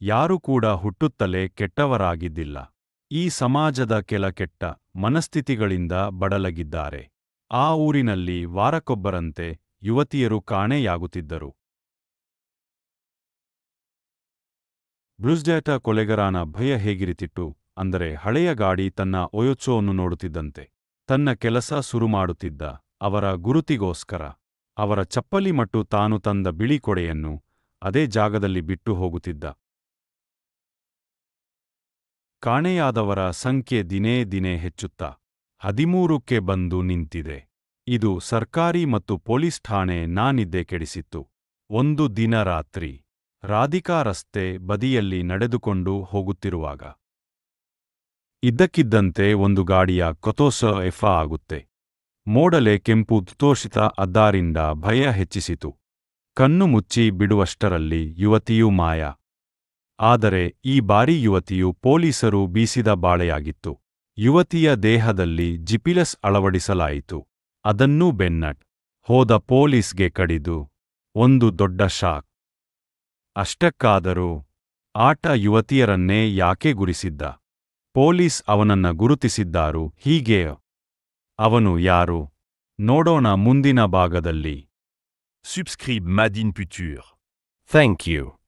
ಯಾರೂ ಕೂಡ ಹುಟ್ಟುತ್ತಲೇ ಕೆಟ್ಟವರಾಗಿದ್ದಿಲ್ಲ. ಈ ಸಮಾಜದ ಕೆಲ ಕೆಟ್ಟ ಮನಸ್ಥಿತಿಗಳಿಂದ ಬಡಲಗಿದ್ದಾರೆ. ಆ ಊರಿನಲ್ಲಿ ವಾರಕ್ಕೊಬ್ಬರಂತೆ ಯುವತಿಯರು ಕಾಣೆಯಾಗುತ್ತಿದ್ದರು. ಬ್ರುಸ್ಡ್ಯಾಟ ಕೊಲೆಗಾರನ ಭಯ ಹೇಗಿರಿತಿತ್ತು ಅಂದರೆ ಹಳೆಯ ಗಾಡಿ ತನ್ನ ಒಯೋಚೋವನ್ನು ನೋಡುತ್ತಿದ್ದಂತೆ ತನ್ನ ಕೆಲಸ ಶುರುಮಾಡುತ್ತಿದ್ದ. ಅವರ ಗುರುತಿಗೋಸ್ಕರ ಅವರ ಚಪ್ಪಲಿ ಮತ್ತು ತಾನು ತಂದ ಬಿಳಿ ಕೊಡೆಯನ್ನು ಅದೇ ಜಾಗದಲ್ಲಿ ಬಿಟ್ಟು ಹೋಗುತ್ತಿದ್ದ. ಕಾಣೆಯಾದವರ ಸಂಖ್ಯೆ ದಿನೇ ದಿನೇ ಹೆಚ್ಚುತ್ತಾ 13ಕ್ಕೆ ಬಂದು ನಿಂತಿದೆ. ಇದು ಸರ್ಕಾರಿ ಮತ್ತು ಪೊಲೀಸ್ ಠಾಣೆ ನಿದ್ದೆ ಕೆಡಿಸಿತ್ತು. ಒಂದು ದಿನ ರಾತ್ರಿ ರಾಧಿಕಾ ರಸ್ತೆ ಬದಿಯಲ್ಲಿ ನಡೆದುಕೊಂಡು ಹೋಗುತ್ತಿರುವಾಗ ಇದ್ದಕ್ಕಿದ್ದಂತೆ ಒಂದು ಗಾಡಿಯ ಕೊತೋಸ ಆಗುತ್ತೆ. ಮೋಡಲೆ ಕೆಂಪು ತೋಷಿತ ಅದ್ದಾರಿಂದ ಭಯ ಹೆಚ್ಚಿಸಿತು. ಕಣ್ಣು ಮುಚ್ಚಿ ಬಿಡುವಷ್ಟರಲ್ಲಿ ಯುವತಿಯೂ ಮಾಯ. ಆದರೆ ಈ ಬಾರಿ ಯುವತಿಯು ಪೊಲೀಸರು ಬೀಸಿದ ಬಾಳೆಯಾಗಿತ್ತು. ಯುವತಿಯ ದೇಹದಲ್ಲಿ ಜಿಪಿಎಸ್ ಅಳವಡಿಸಲಾಯಿತು. ಅದನ್ನೂ ಬೆನ್ನಟ್ ಹೋದ ಪೊಲೀಸ್ಗೆ ಕಡಿದು ಒಂದು ದೊಡ್ಡ ಶಾಕ್. ಅಷ್ಟಕ್ಕಾದರೂ ಆಟ ಯುವತಿಯರನ್ನೇ ಯಾಕೆ ಗುರಿಸಿದ್ದ? ಪೊಲೀಸ್ ಅವನನ್ನ ಗುರುತಿಸಿದ್ದಾರು. ಹೀಗೆ ಅವನು ಯಾರು ನೋಡೋಣ ಮುಂದಿನ ಭಾಗದಲ್ಲಿ. Subscribe Made in Future. Thank you.